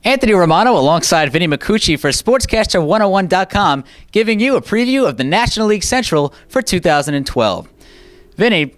Anthony Romano alongside Vinny Micucci for Sportscaster101.com, giving you a preview of the National League Central for 2012. Vinny,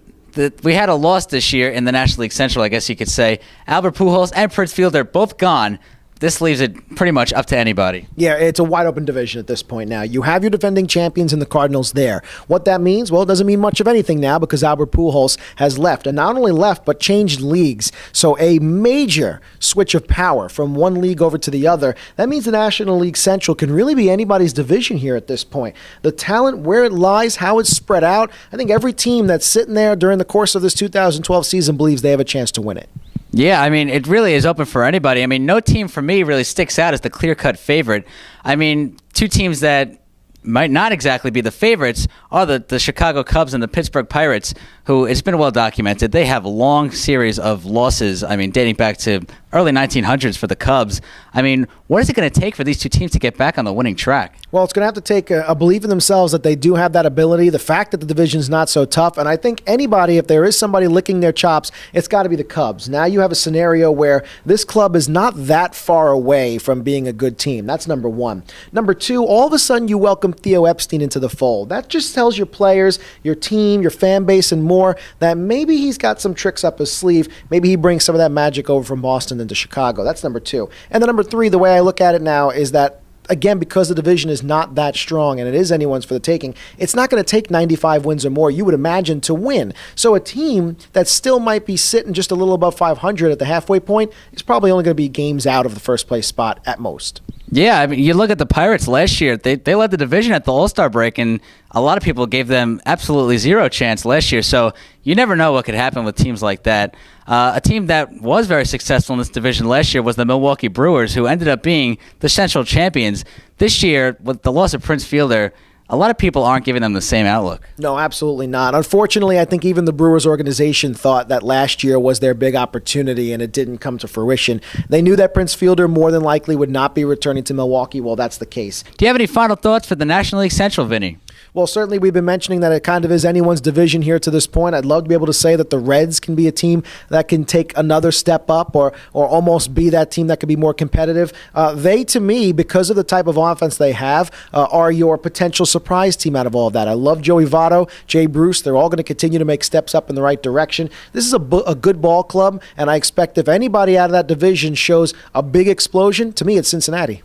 we had a loss this year in the National League Central, I guess you could say. Albert Pujols and Prince Fielder both gone. This leaves it pretty much up to anybody. Yeah, it's a wide open division at this point now. You have your defending champions in the Cardinals there. What that means? Well, it doesn't mean much of anything now because Albert Pujols has left. And not only left, but changed leagues. So a major switch of power from one league over to the other. That means the National League Central can really be anybody's division here at this point. The talent, where it lies, how it's spread out, I think every team that's sitting there during the course of this 2012 season believes they have a chance to win it. Yeah, I mean, it really is open for anybody. I mean, no team for me really sticks out as the clear-cut favorite. I mean, two teams that might not exactly be the favorites are the Chicago Cubs and the Pittsburgh Pirates, who, it's been well documented, they have a long series of losses, I mean, dating back to early 1900s for the Cubs. I mean, what is it going to take for these two teams to get back on the winning track? Well, it's going to have to take a belief in themselves that they do have that ability, the fact that the division's not so tough, and I think anybody, if there is somebody licking their chops, it's got to be the Cubs. Now you have a scenario where this club is not that far away from being a good team. That's number one. Number two, all of a sudden you welcome Theo Epstein into the fold. That just tells your players, your team, your fan base, and more that maybe he's got some tricks up his sleeve. Maybe he brings some of that magic over from Boston into Chicago. That's number two. And then number three, the way I look at it now is that, again, because the division is not that strong and it is anyone's for the taking, it's not going to take 95 wins or more, you would imagine, to win. So a team that still might be sitting just a little above 500 at the halfway point is probably only going to be games out of the first place spot at most. Yeah, I mean, you look at the Pirates last year, they led the division at the All-Star break, and a lot of people gave them absolutely zero chance last year. So you never know what could happen with teams like that. A team that was very successful in this division last year was the Milwaukee Brewers, who ended up being the Central champions. This year, with the loss of Prince Fielder, a lot of people aren't giving them the same outlook. No, absolutely not. Unfortunately, I think even the Brewers organization thought that last year was their big opportunity and it didn't come to fruition. They knew that Prince Fielder more than likely would not be returning to Milwaukee. Well, that's the case. Do you have any final thoughts for the National League Central, Vinny? Well, certainly we've been mentioning that it kind of is anyone's division here to this point. I'd love to be able to say that the Reds can be a team that can take another step up or almost be that team that could be more competitive. They, to me, because of the type of offense they have, are your potential surprise team out of all of that. I love Joey Votto, Jay Bruce. They're all going to continue to make steps up in the right direction. This is a good ball club, and I expect if anybody out of that division shows a big explosion, to me it's Cincinnati.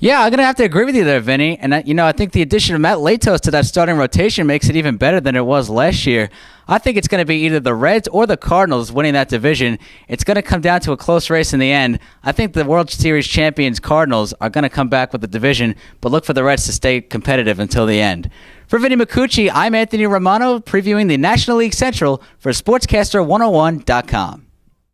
Yeah, I'm going to have to agree with you there, Vinny. And, I think the addition of Matt Latos to that starting rotation makes it even better than it was last year. I think it's going to be either the Reds or the Cardinals winning that division. It's going to come down to a close race in the end. I think the World Series champions Cardinals are going to come back with the division, but look for the Reds to stay competitive until the end. For Vinny Micucci, I'm Anthony Romano, previewing the National League Central for Sportscaster101.com.